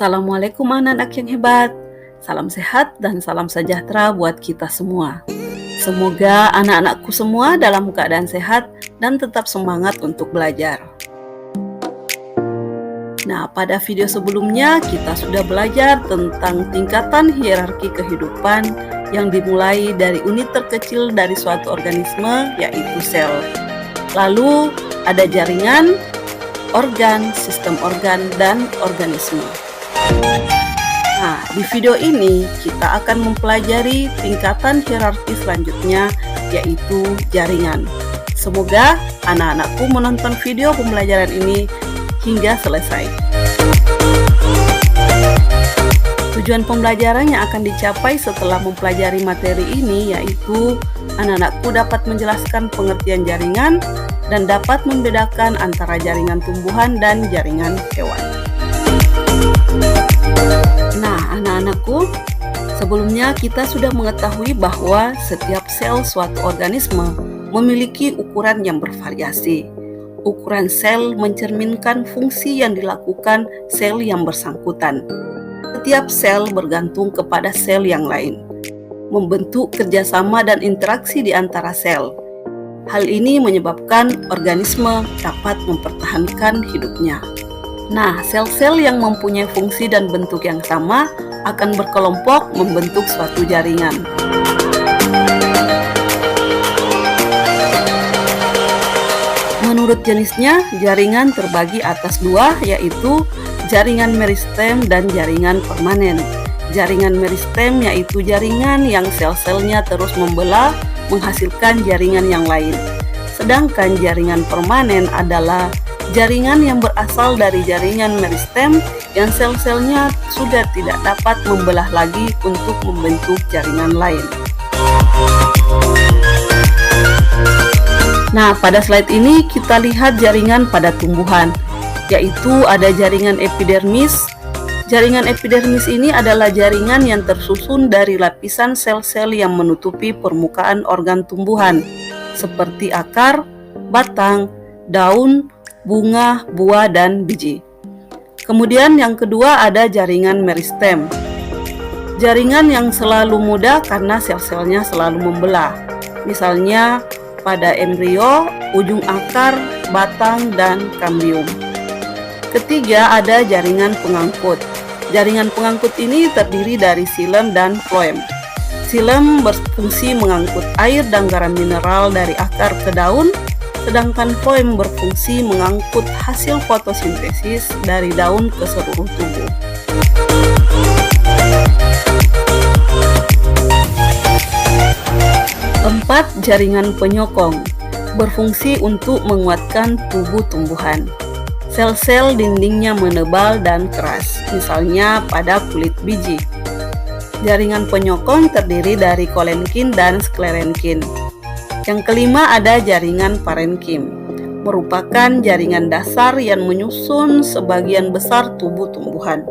Assalamualaikum anak-anak yang hebat. Salam sehat dan salam sejahtera buat kita semua. Semoga anak-anakku semua dalam keadaan sehat dan tetap semangat untuk belajar. Nah, pada video sebelumnya kita sudah belajar tentang tingkatan hierarki kehidupan yang dimulai dari unit terkecil dari suatu organisme, yaitu sel. Lalu ada jaringan, organ, sistem organ, dan organisme. Nah, di video ini kita akan mempelajari tingkatan hierarki selanjutnya, yaitu jaringan. Semoga anak-anakku menonton video pembelajaran ini hingga selesai. Tujuan pembelajaran yang akan dicapai setelah mempelajari materi ini yaitu anak-anakku dapat menjelaskan pengertian jaringan dan dapat membedakan antara jaringan tumbuhan dan jaringan hewan. Nah, anak-anakku, sebelumnya kita sudah mengetahui bahwa setiap sel suatu organisme memiliki ukuran yang bervariasi. Ukuran sel mencerminkan fungsi yang dilakukan sel yang bersangkutan. Setiap sel bergantung kepada sel yang lain, membentuk kerjasama dan interaksi di antara sel. Hal ini menyebabkan organisme dapat mempertahankan hidupnya. Nah, sel-sel yang mempunyai fungsi dan bentuk yang sama akan berkelompok membentuk suatu jaringan. Menurut jenisnya, jaringan terbagi atas dua, yaitu jaringan meristem dan jaringan permanen. Jaringan meristem yaitu jaringan yang sel-selnya terus membelah menghasilkan jaringan yang lain. Sedangkan jaringan permanen adalah jaringan yang berasal dari jaringan meristem yang sel-selnya sudah tidak dapat membelah lagi untuk membentuk jaringan lain. Nah, pada slide ini kita lihat jaringan pada tumbuhan, yaitu ada jaringan epidermis. Jaringan epidermis ini adalah jaringan yang tersusun dari lapisan sel-sel yang menutupi permukaan organ tumbuhan, seperti akar, batang, daun, bunga, buah, dan biji. Kemudian yang kedua ada jaringan meristem. Jaringan yang selalu muda karena sel-selnya selalu membelah. Misalnya pada embrio, ujung akar, batang, dan kambium. Ketiga ada jaringan pengangkut. Jaringan pengangkut ini terdiri dari xilem dan floem. Xilem berfungsi mengangkut air dan garam mineral dari akar ke daun, sedangkan floem berfungsi mengangkut hasil fotosintesis dari daun ke seluruh tubuh. Keempat, jaringan penyokong berfungsi untuk menguatkan tubuh tumbuhan. Sel-sel dindingnya menebal dan keras, misalnya pada kulit biji. Jaringan penyokong terdiri dari kolenkin dan sklerenkin. Yang kelima ada jaringan parenkim, merupakan jaringan dasar yang menyusun sebagian besar tubuh tumbuhan.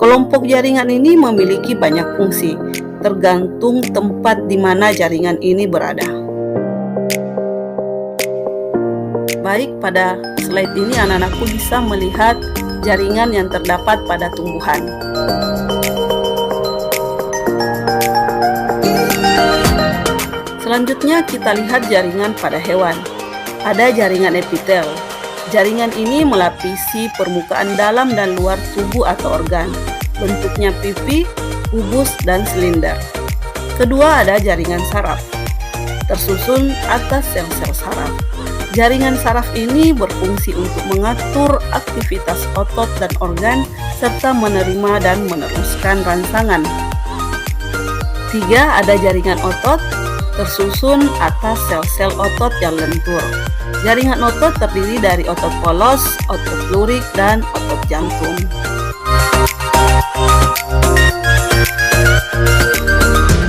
Kelompok jaringan ini memiliki banyak fungsi, tergantung tempat di mana jaringan ini berada. Baik, pada slide ini anak-anakku bisa melihat jaringan yang terdapat pada tumbuhan. Selanjutnya kita lihat jaringan pada hewan. Ada jaringan epitel. Jaringan ini melapisi permukaan dalam dan luar tubuh atau organ. Bentuknya pipi, kubus, dan silinder. Kedua ada jaringan saraf, tersusun atas sel-sel saraf. Jaringan saraf ini berfungsi untuk mengatur aktivitas otot dan organ serta menerima dan meneruskan rangsangan. Tiga ada jaringan otot, tersusun atas sel-sel otot yang lentur. Jaringan otot terdiri dari otot polos, otot lurik, dan otot jantung.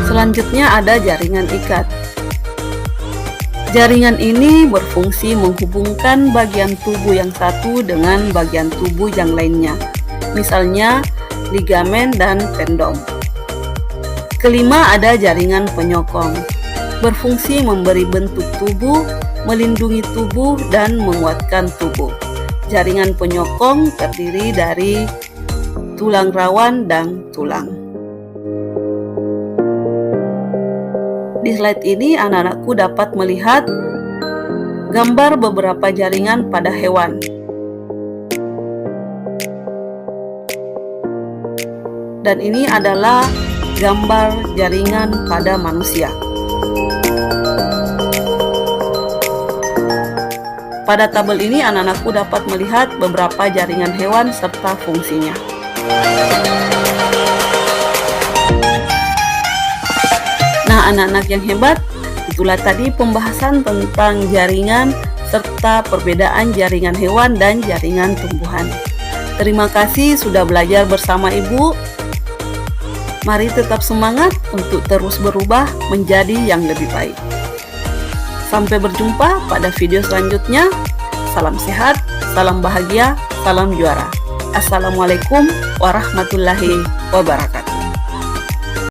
Selanjutnya ada jaringan ikat. Jaringan ini berfungsi menghubungkan bagian tubuh yang satu dengan bagian tubuh yang lainnya, misalnya ligamen dan tendon. Kelima ada jaringan penyokong, berfungsi memberi bentuk tubuh, melindungi tubuh, dan menguatkan tubuh. Jaringan penyokong terdiri dari tulang rawan, dan tulang. Di slide ini anak-anakku dapat melihat gambar beberapa jaringan pada hewan. Dan ini adalah gambar jaringan pada manusia. Pada tabel ini anak-anakku dapat melihat beberapa jaringan hewan serta fungsinya. Nah, anak-anak yang hebat, itulah tadi pembahasan tentang jaringan serta perbedaan jaringan hewan dan jaringan tumbuhan. Terima kasih sudah belajar bersama Ibu. Mari tetap semangat untuk terus berubah menjadi yang lebih baik. Sampai berjumpa pada video selanjutnya. Salam sehat, salam bahagia, salam juara. Assalamualaikum warahmatullahi wabarakatuh.